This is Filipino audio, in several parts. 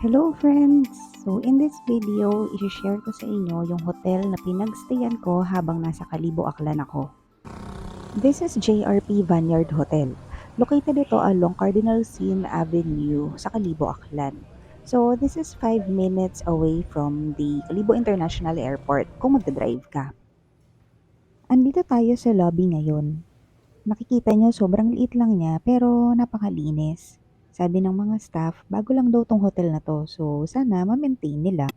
Hello friends! So in this video, i-share ko sa inyo yung hotel na pinagstayan ko habang nasa Kalibo Aklan ako. This is JRP Vineyard Hotel. Located ito along Cardinal Sin Avenue sa Kalibo Aklan. So this is 5 minutes away from the Kalibo International Airport kung magdadrive ka. Andito tayo sa lobby ngayon. Makikita nyo sobrang liit lang niya pero napakalinis. Sabi ng mga staff, bago lang daw tong hotel na to, so sana ma-maintain nila.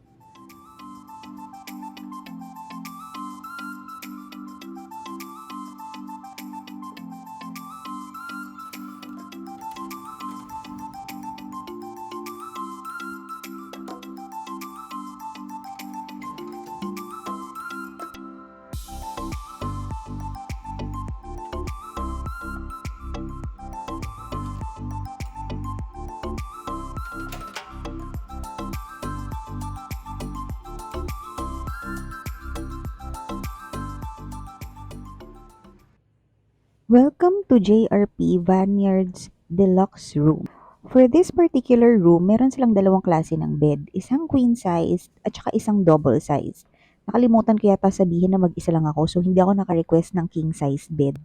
Welcome to JRP Vineyards Deluxe Room. For this particular room, meron silang dalawang klase ng bed. Isang queen size at saka isang double size. Nakalimutan ko yata sabihin na mag-isa lang ako so hindi ako naka-request ng king size bed.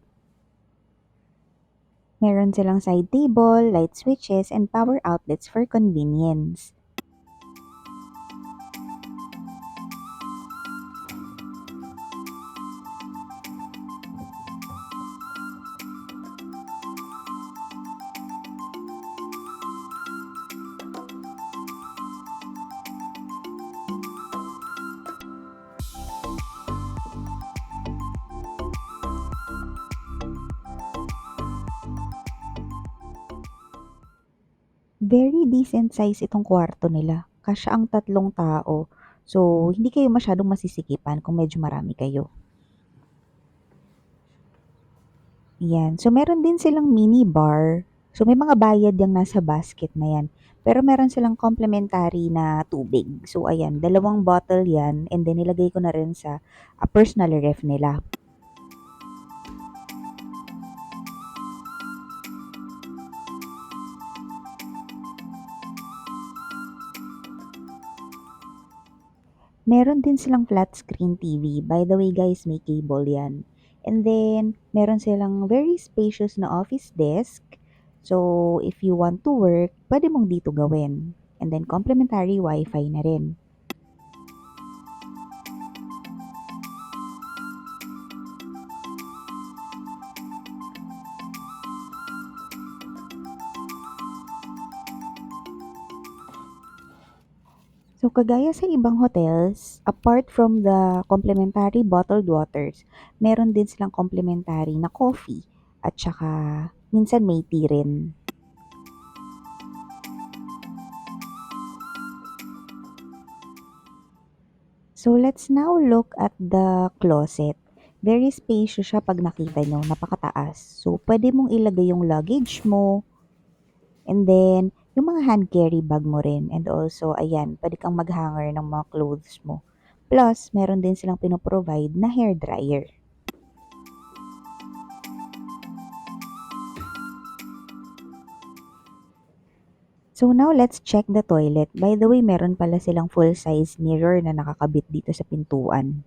Meron silang side table, light switches, and power outlets for convenience. Very decent size itong kwarto nila. Kasya ang 3 tao. So, hindi kayo masyadong masisikipan kung medyo marami kayo. Yan. So, meron din silang mini bar. So, may mga bayad yung nasa basket na yan. Pero meron silang complimentary na tubig. So, ayan. 2 bottle yan. And then, nilagay ko na rin sa personal ref nila. Meron din silang flat screen TV. By the way, guys, may cable yan. And then, meron silang very spacious na office desk. So, if you want to work, pwede mong dito gawin. And then, complimentary wifi na rin. So, kagaya sa ibang hotels, apart from the complimentary bottled waters, meron din silang complimentary na coffee at saka minsan may tea rin. So, let's now look at the closet. Very spacious siya pag nakita nyo, napakataas. So, pwede mong ilagay yung luggage mo, and then, yung mga hand carry bag mo rin. And also, ayan, pwede kang mag-hanger ng mga clothes mo. Plus, meron din silang pinoprovide na hair dryer. So now, let's check the toilet. By the way, meron pala silang full-size mirror na nakakabit dito sa pintuan.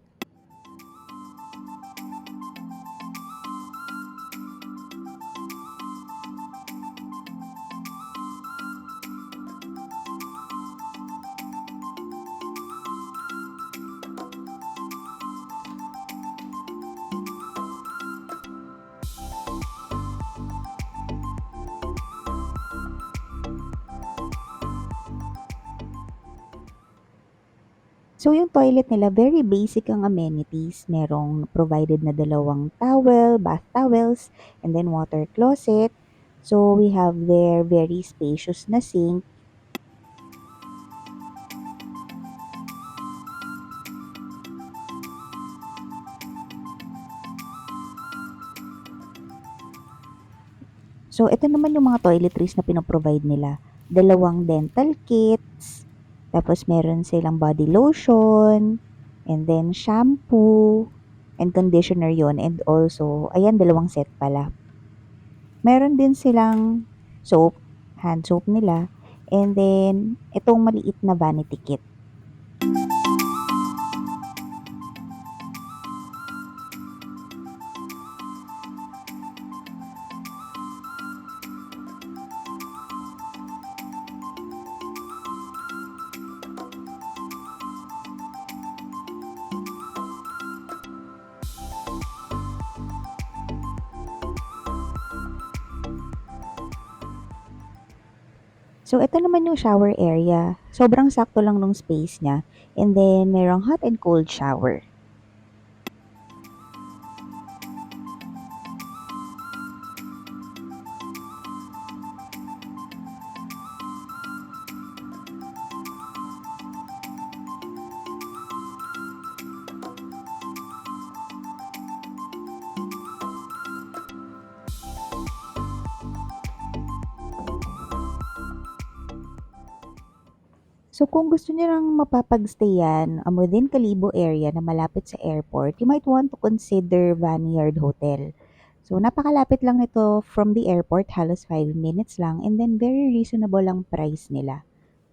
So, yung toilet nila, very basic ang amenities. Merong provided na 2 towel, bath towels, and then water closet. So, we have their very spacious na sink. So, ito naman yung mga toiletries na pinoprovide nila. 2 dental kits, tapos meron silang body lotion, and then shampoo, and conditioner yon. And also, ayan, 2 set pala. Meron din silang soap, hand soap nila, And then, itong maliit na vanity kit. So, ito naman yung shower area. Sobrang sakto lang nung space niya. And then, merong hot and cold shower. So, kung gusto niyo lang mapapagstayan within Kalibo area na malapit sa airport, you might want to consider Vineyard Hotel. So, napakalapit lang nito from the airport, halos 5 minutes lang, and then very reasonable ang price nila.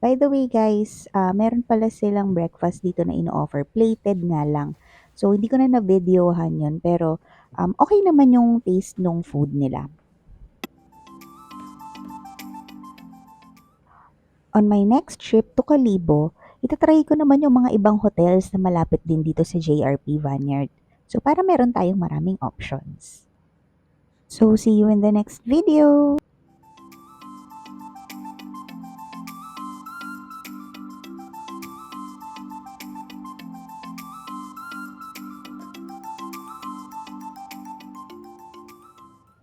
By the way guys, meron pala silang breakfast dito na ino-offer, plated nga lang. So, hindi ko na na-videohan yun, pero okay naman yung taste ng food nila. On my next trip to Kalibo, itatry ko naman yung mga ibang hotels na malapit din dito sa JRP Vineyard. So, para meron tayong maraming options. So, see you in the next video!